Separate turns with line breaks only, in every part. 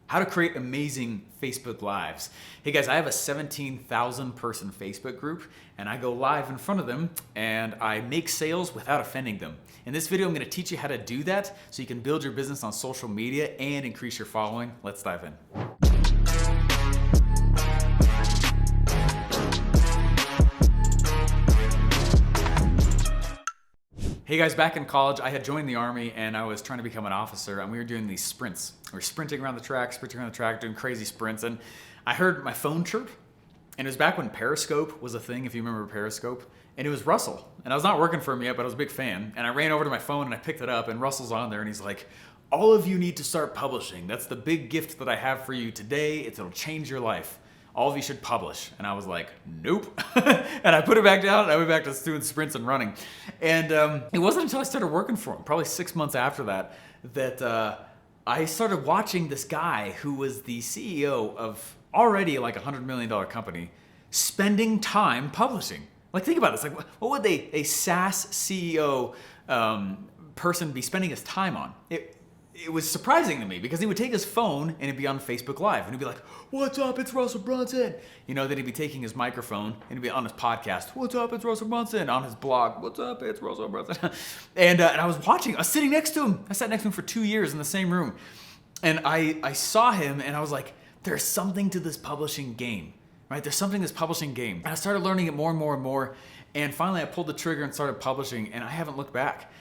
How to create amazing Facebook Lives. Hey guys, I have a 17,000 person Facebook group and I go live in front of them and I make sales without offending them. In this video, I'm gonna teach you how to do that so you can build your business on social media and increase your following. Let's dive in. Hey guys, back in college, I had joined the Army and I was trying to become an officer and we were doing these sprints. We were sprinting around the track, doing crazy sprints, and I heard my phone chirp, and it was back when Periscope was a thing, if you remember Periscope, and it was Russell. And I was not working for him yet, but I was a big fan, and I ran over to my phone and I picked it up, and Russell's on there and he's like, all of you need to start publishing. That's the big gift that I have for you today. It'll change your life. All of you should publish. And I was like, nope. And I put it back down and I went back to doing sprints and running. And it wasn't until I started working for him, probably 6 months after that, that I started watching this guy who was the CEO of already like $100 million company spending time publishing. Like, think about this. Like, what would a SaaS CEO person be spending his time on? It was surprising to me because he would take his phone and he'd be on Facebook Live and he'd be like, what's up, it's Russell Brunson. You know, then he'd be taking his microphone and he'd be on his podcast, what's up, it's Russell Brunson. On his blog, what's up, it's Russell Brunson. And I was watching, I was sitting next to him. I sat next to him for 2 years in the same room. And I saw him and I was like, there's something to this publishing game, right? There's something to this publishing game. And I started learning it more and more and more. And finally I pulled the trigger and started publishing, and I haven't looked back.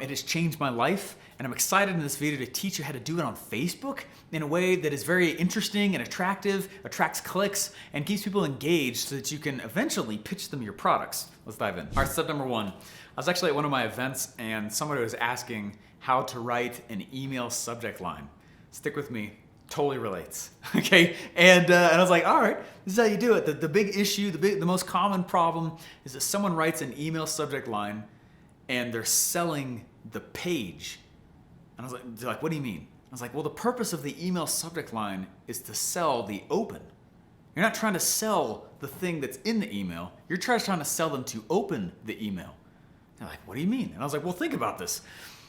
It has changed my life, and I'm excited in this video to teach you how to do it on Facebook in a way that is very interesting and attractive, attracts clicks, and keeps people engaged so that you can eventually pitch them your products. Let's dive in. All right, step number one. I was actually at one of my events and somebody was asking how to write an email subject line. Stick with me. Totally relates, okay? And I was like, all right, this is how you do it. The big issue, the most common problem is that someone writes an email subject line and they're selling the page. And I was like, they're like, what do you mean? I was like, well, the purpose of the email subject line is to sell the open. You're not trying to sell the thing that's in the email. You're trying to sell them to open the email. They're like, what do you mean? And I was like, well, think about this.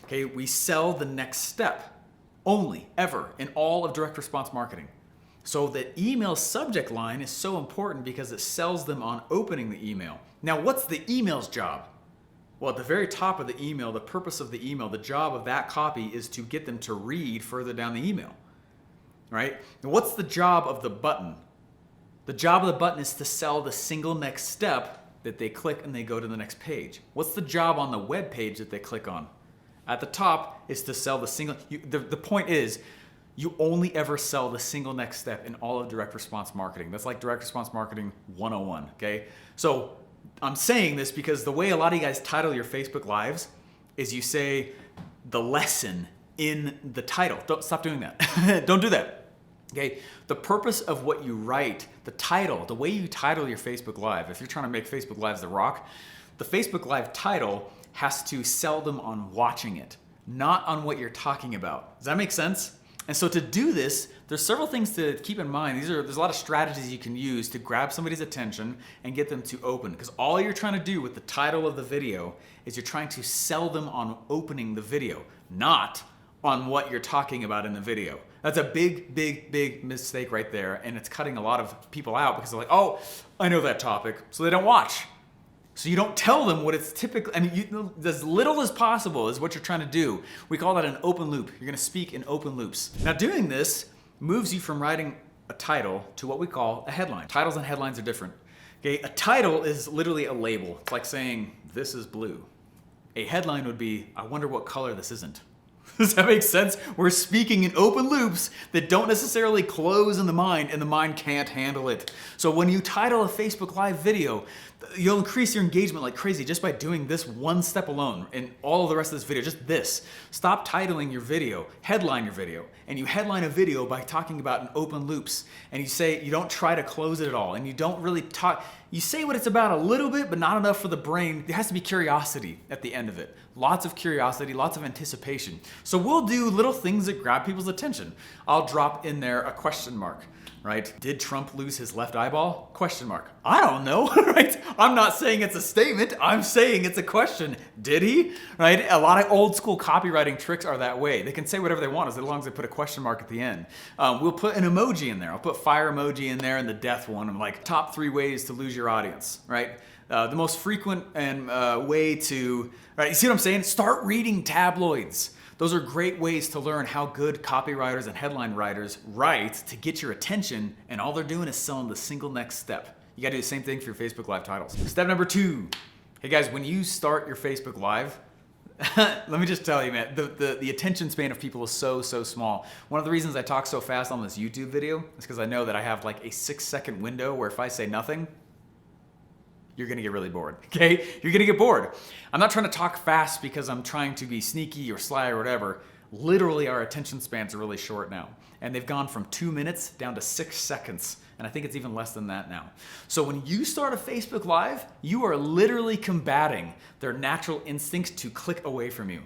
Okay, we sell the next step only, ever, in all of direct response marketing. So the email subject line is so important because it sells them on opening the email. Now, what's the email's job? Well, at the very top of the email, the purpose of the email, the job of that copy is to get them to read further down the email, right? And what's the job of the button? The job of the button is to sell the single next step that they click and they go to the next page. What's the job on the web page that they click on? At the top is to sell the single, the point is, you only ever sell the single next step in all of direct response marketing. That's like direct response marketing 101, okay? So I'm saying this because the way a lot of you guys title your Facebook Lives is you say the lesson in the title. Don't stop doing that. Don't do that. Okay? The purpose of what you write, the title, the way you title your Facebook Live, if you're trying to make Facebook Lives the rock, the Facebook Live title has to sell them on watching it, not on what you're talking about. Does that make sense? And so to do this, there's several things to keep in mind. There's a lot of strategies you can use to grab somebody's attention and get them to open. Because all you're trying to do with the title of the video is you're trying to sell them on opening the video, not on what you're talking about in the video. That's a big, big, big mistake right there. And it's cutting a lot of people out because they're like, oh, I know that topic. So they don't watch. So you don't tell them what it's typically, as little as possible is what you're trying to do. We call that an open loop. You're gonna speak in open loops. Now doing this moves you from writing a title to what we call a headline. Titles and headlines are different. Okay, a title is literally a label. It's like saying, this is blue. A headline would be, I wonder what color this isn't. Does that make sense? We're speaking in open loops that don't necessarily close in the mind, and the mind can't handle it. So when you title a Facebook Live video, you'll increase your engagement like crazy just by doing this one step alone in all of the rest of this video, just this. Stop titling your video, headline your video, and you headline a video by talking about in open loops, and you say, you don't try to close it at all, and you don't really talk, you say what it's about a little bit, but not enough for the brain. There has to be curiosity at the end of it. Lots of curiosity, lots of anticipation. So we'll do little things that grab people's attention. I'll drop in there a question mark, right? Did Trump lose his left eyeball? Question mark. I don't know, right? I'm not saying it's a statement. I'm saying it's a question. Did he? Right? A lot of old school copywriting tricks are that way. They can say whatever they want as long as they put a question mark at the end. We'll put an emoji in there. I'll put fire emoji in there and the death one. I'm like, top 3 ways to lose your audience, right? The most frequent and way to, right? You see what I'm saying? Start reading tabloids. Those are great ways to learn how good copywriters and headline writers write to get your attention, and all they're doing is selling the single next step. You gotta do the same thing for your Facebook Live titles. Step number 2. Hey guys, when you start your Facebook Live, let me just tell you, man, the attention span of people is so small. One of the reasons I talk so fast on this YouTube video is because I know that I have like a 6-second window where if I say nothing, you're gonna get really bored, okay? You're gonna get bored. I'm not trying to talk fast because I'm trying to be sneaky or sly or whatever. Literally, our attention spans are really short now. And they've gone from 2 minutes down to 6 seconds. And I think it's even less than that now. So when you start a Facebook Live, you are literally combating their natural instinct to click away from you.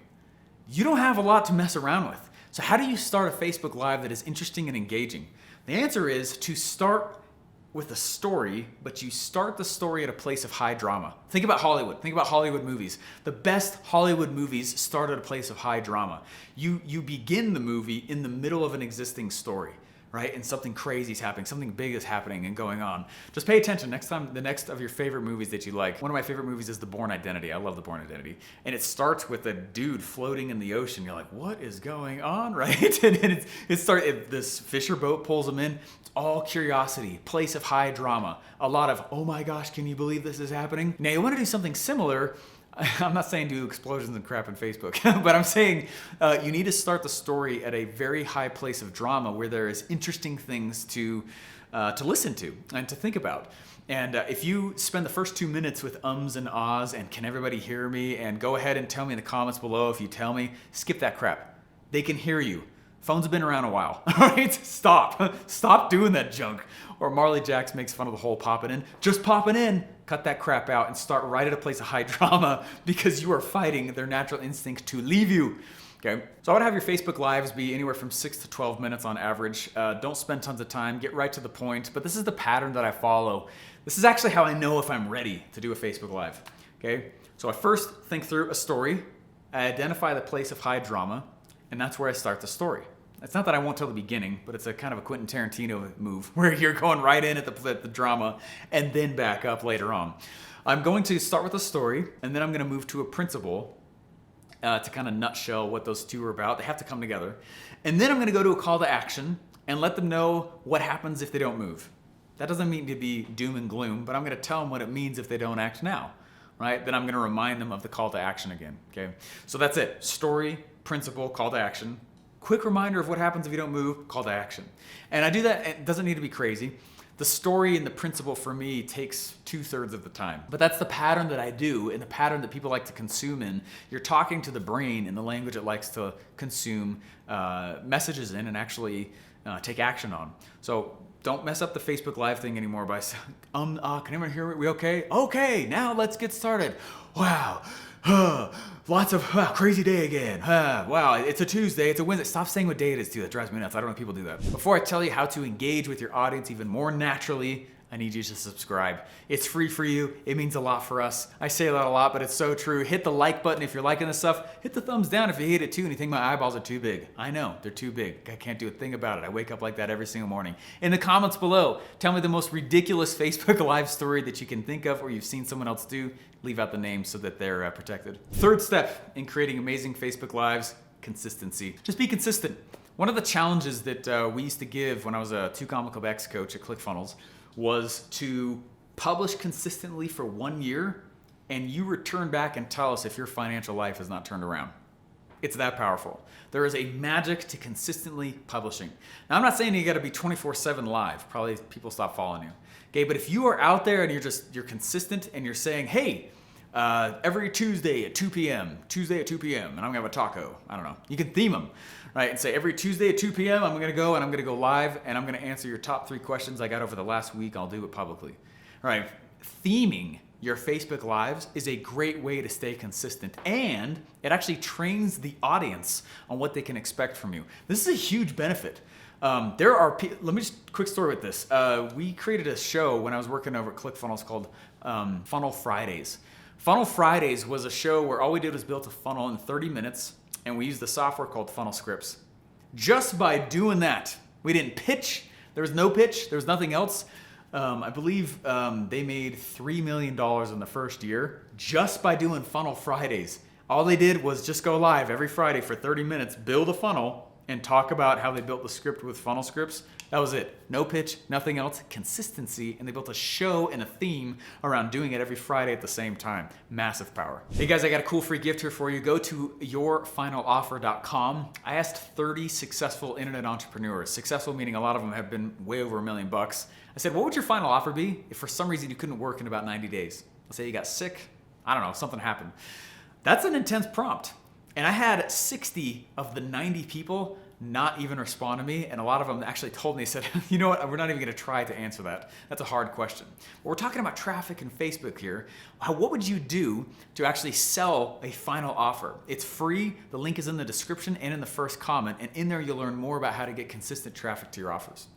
You don't have a lot to mess around with. So how do you start a Facebook Live that is interesting and engaging? The answer is to start with a story, but you start the story at a place of high drama. Think about Hollywood. Think about Hollywood movies. The best Hollywood movies start at a place of high drama. You begin the movie in the middle of an existing story, right? And something crazy is happening, something big is happening and going on. Just pay attention next time, the next of your favorite movies that you like. One of my favorite movies is The Bourne Identity. I love The Bourne Identity. And it starts with a dude floating in the ocean. You're like, what is going on, right? And this fisher boat pulls him in. It's all curiosity, place of high drama. A lot of, oh my gosh, can you believe this is happening? Now you want to do something similar. I'm not saying do explosions and crap on Facebook, but I'm saying you need to start the story at a very high place of drama where there is interesting things to listen to and to think about. And if you spend the first 2 minutes with ums and ahs and can everybody hear me, and go ahead and tell me in the comments below if you tell me, skip that crap. They can hear you. Phones have been around a while, all right? Stop doing that junk. Or Marley Jacks makes fun of the whole popping in. Just popping in, cut that crap out and start right at a place of high drama because you are fighting their natural instinct to leave you, okay? So I would have your Facebook Lives be anywhere from 6 to 12 minutes on average. Don't spend tons of time, get right to the point, but this is the pattern that I follow. This is actually how I know if I'm ready to do a Facebook Live, okay? So I first think through a story, I identify the place of high drama, and that's where I start the story. It's not that I won't tell the beginning, but it's a kind of a Quentin Tarantino move where you're going right in at the drama and then back up later on. I'm going to start with a story, and then I'm going to move to a principle to kind of nutshell what those two are about. They have to come together. And then I'm going to go to a call to action and let them know what happens if they don't move. That doesn't mean to be doom and gloom, but I'm going to tell them what it means if they don't act now, right? Then I'm going to remind them of the call to action again, okay? So that's it. Story, principle, call to action. Quick reminder of what happens if you don't move, call to action. And I do that, it doesn't need to be crazy. The story and the principle for me takes 2/3 of the time. But that's the pattern that I do and the pattern that people like to consume in. You're talking to the brain in the language it likes to consume messages in and actually take action on. So don't mess up the Facebook Live thing anymore by saying, can anyone hear me? We okay? Okay, now let's get started. Wow. Lots of crazy day again. Wow, it's a Tuesday, it's a Wednesday. Stop saying what day it is too. That drives me nuts. I don't know if people do that. Before I tell you how to engage with your audience even more naturally, I need you to subscribe. It's free for you. It means a lot for us. I say that a lot, but it's so true. Hit the like button if you're liking this stuff. Hit the thumbs down if you hate it too and you think my eyeballs are too big. I know, they're too big. I can't do a thing about it. I wake up like that every single morning. In the comments below, tell me the most ridiculous Facebook Live story that you can think of or you've seen someone else do. Leave out the name so that they're protected. Third step in creating amazing Facebook Lives, consistency. Just be consistent. One of the challenges that we used to give when I was a 2 X coach at ClickFunnels was to publish consistently for 1 year and you return back and tell us if your financial life has not turned around. It's that powerful. There is a magic to consistently publishing. Now, I'm not saying you gotta be 24/7 live. Probably people stop following you. Okay, but if you are out there and you're consistent and you're saying, hey, every Tuesday at 2 p.m., and I'm gonna have a taco. I don't know. You can theme them, right? And say every Tuesday at 2 p.m. I'm gonna go live and I'm gonna answer your top 3 questions I got over the last week. I'll do it publicly. All right, theming your Facebook Lives is a great way to stay consistent, and it actually trains the audience on what they can expect from you. This is a huge benefit. Let me just quick story with this. We created a show when I was working over at ClickFunnels called Funnel Fridays. Funnel Fridays was a show where all we did was build a funnel in 30 minutes, and we used the software called Funnel Scripts. Just by doing that, we didn't pitch. There was no pitch. There was nothing else. I believe they made $3 million in the first year just by doing Funnel Fridays. All they did was just go live every Friday for 30 minutes, build a funnel, and talk about how they built the script with Funnel Scripts. That was it. No pitch, nothing else, consistency, and they built a show and a theme around doing it every Friday at the same time. Massive power. Hey guys, I got a cool free gift here for you. Go to yourfinaloffer.com. I asked 30 successful internet entrepreneurs, successful meaning a lot of them have been way over $1 million. I said, what would your final offer be if for some reason you couldn't work in about 90 days? Let's say you got sick, I don't know, something happened. That's an intense prompt. And I had 60 of the 90 people not even respond to me, and a lot of them actually told me, said, you know what, we're not even gonna try to answer that. That's a hard question. But we're talking about traffic and Facebook here. What would you do to actually sell a final offer? It's free, the link is in the description and in the first comment, and in there you'll learn more about how to get consistent traffic to your offers.